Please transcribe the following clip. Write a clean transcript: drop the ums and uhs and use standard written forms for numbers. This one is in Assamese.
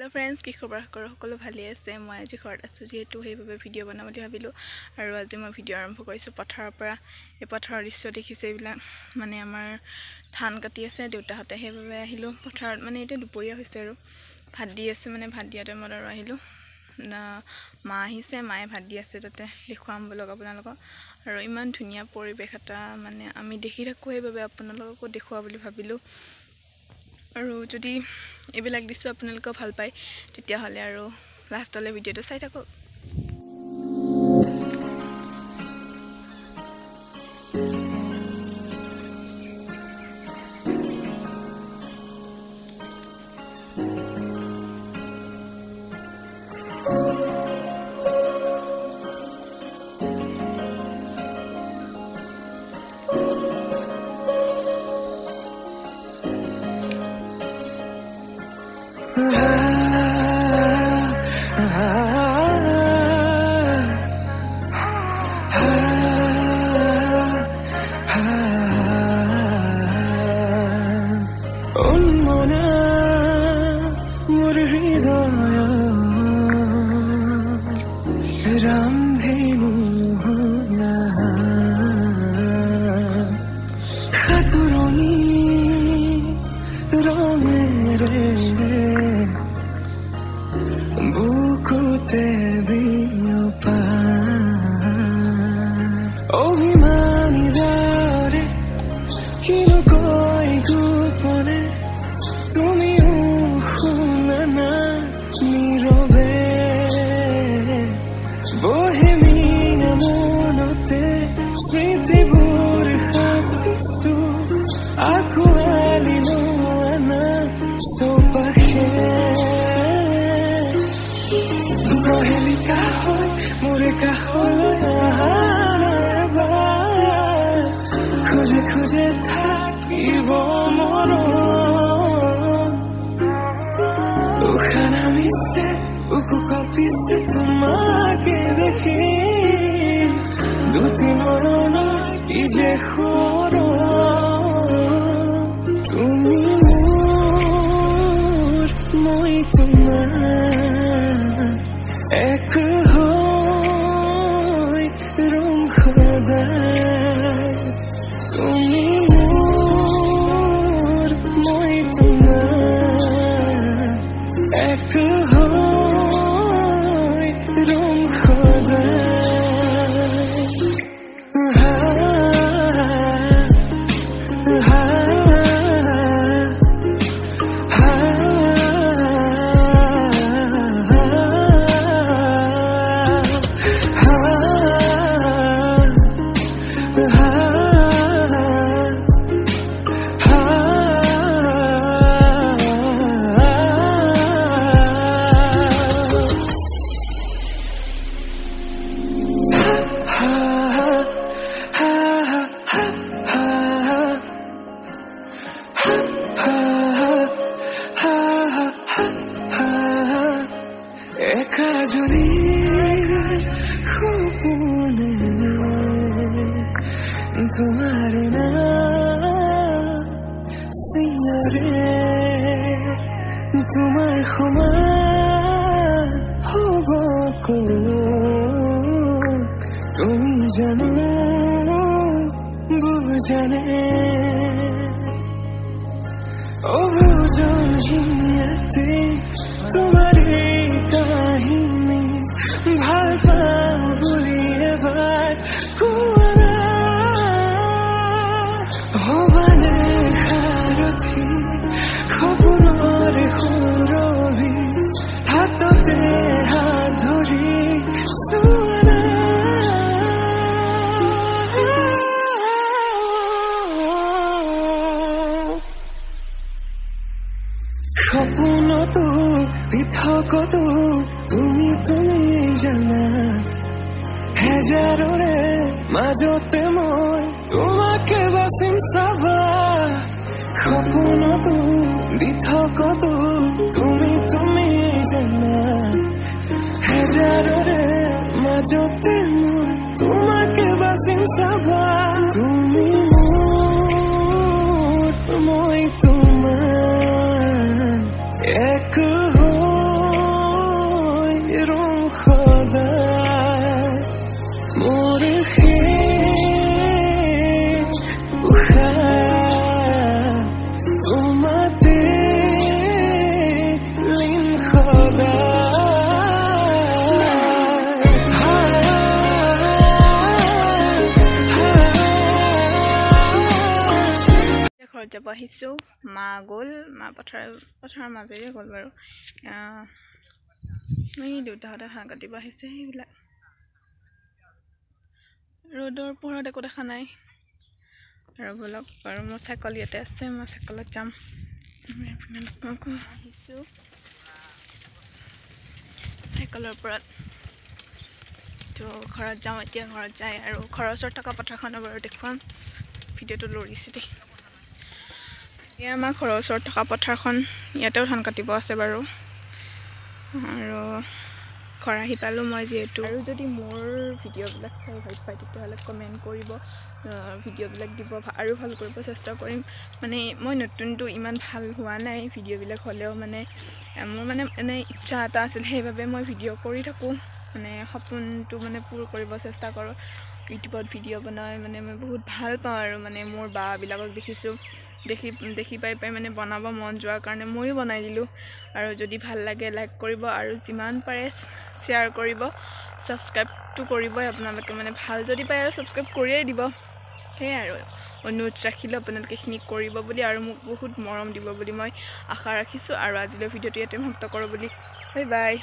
हेलो फ्रेंड्स की खबर सकलो भाले আছে মই আজি ঘৰত আছো যেহেতু সেইভাবে ভিডিও বনাম বুলি ভাবিলো আৰু আজি মই ভিডিও আৰম্ভ কৰিছো পথাৰৰ পৰা এই পথাৰৰ দৃশ্য দেখিছে এইবিলাক মানে আমাৰ ধান কাটি আছে দেউতাহঁতে সেইভাবে আহিলো পথাৰত মানে এটা দুপৰীয়া হৈছে আৰু ভাত দি আছে মানে ভাত দিয়া টাইমত আৰু আহিলো মা আহিছে মায়ে ভাত দি আছে তাতে দেখুৱাম ব্লগ আপোনালোকক আৰু ইমান ধুনীয়া পৰিবেশ এটা মানে আমি দেখি থাকো সেইভাবে আপোনালোকক দেখুৱা বুলি ভাবিলো আৰু যদি এবিলাক দিছো আপোনালোকক ভাল পায় তেতিয়া হলে আৰু লাষ্টলে ভিডিওটো চাই থাকক খুঁজে থাকিব মন উখানা মিছে উকু কপিছে তোমাকে দেখি দুটি মরণ কি যে খোর তুমি মোর মই তোমার এক হই রং খোদা তুমি মোর মই তোমার এক হই রং খোদা तुम्हारे नाम सियारे तुम्हारे खुमार होबो को तुमी जानो बुझाने ओ बुझन हियाते तुम्हारे काहिनी ভাল পাও বুলি এবাৰ কোৱা হবালে সাৰথি খবৰে সুৰভি হাততে হাত ধৰি চোৱা সপোনতো পৃথকতো তুমি জানা হেজাৰৰে মাজতে মই তোমাকে বাচিম চাবা সপোনতো পৃথকতো তুমি জানা হেজাৰৰে মাজতে মই তোমাকে বাচিম চাবা তুমি মোৰ মই তোমাৰ এক আহিছোঁ মা গ'ল মা পথাৰৰ মাজেৰে গ'ল বাৰু এই দেউতাহঁতে ধান কাটিব আহিছে সেইবিলাক ৰ'দৰ পোহৰত একো দেখা নাই আৰু বলক আৰু মোৰ চাইকেল ইয়াতে আছে মই চাইকেলত যাম আহিছোঁ চাইকেলৰ ওপৰত তো ঘৰত যাওঁ এতিয়া ঘৰত যাই আৰু ঘৰৰ ওচৰত থকা পথাৰখনৰ বাৰু দেখুৱাম ভিডিঅ'টো লৰিছে দেই এয়া আমাৰ ঘৰৰ ওচৰত থকা পথাৰখন ইয়াতেও ধান কাটিব আছে বাৰু আৰু ঘৰ আহি পালোঁ মই যিহেতু আৰু যদি মোৰ ভিডিঅ'বিলাক চাই ভাল পায় তেতিয়াহ'লে কমেণ্ট কৰিব ভিডিঅ'বিলাক দিব আৰু ভাল কৰিব চেষ্টা কৰিম মানে মই নতুনটো ইমান ভাল হোৱা নাই ভিডিঅ'বিলাক হ'লেও মানে মোৰ মানে এনে ইচ্ছা এটা আছিল সেইবাবে মই ভিডিঅ' কৰি থাকোঁ মানে সপোনটো মানে পূৰ কৰিব চেষ্টা কৰোঁ ইউটিউবত ভিডিঅ' বনাই মানে মই বহুত ভাল পাওঁ আৰু মানে মোৰ বাবিলাকক দেখিছোঁ দেখি পাই মানে বনাব মন যোৱাৰ কাৰণে ময়ো বনাই দিলোঁ আৰু যদি ভাল লাগে লাইক কৰিব আৰু যিমান পাৰে শ্বেয়াৰ কৰিব ছাবস্ক্ৰাইবটো কৰিবই আপোনালোকে মানে ভাল যদি পায় আৰু ছাবস্ক্ৰাইব কৰিয়েই দিব সেয়াই আৰু অনুৰোধ ৰাখিলোঁ আপোনালোকে এইখিনি কৰিব বুলি আৰু মোক বহুত মৰম দিব বুলি মই আশা ৰাখিছোঁ আৰু আজিলৈ ভিডিঅ'টো ইয়াতে সমাপ্ত কৰোঁ বুলি বাই বাই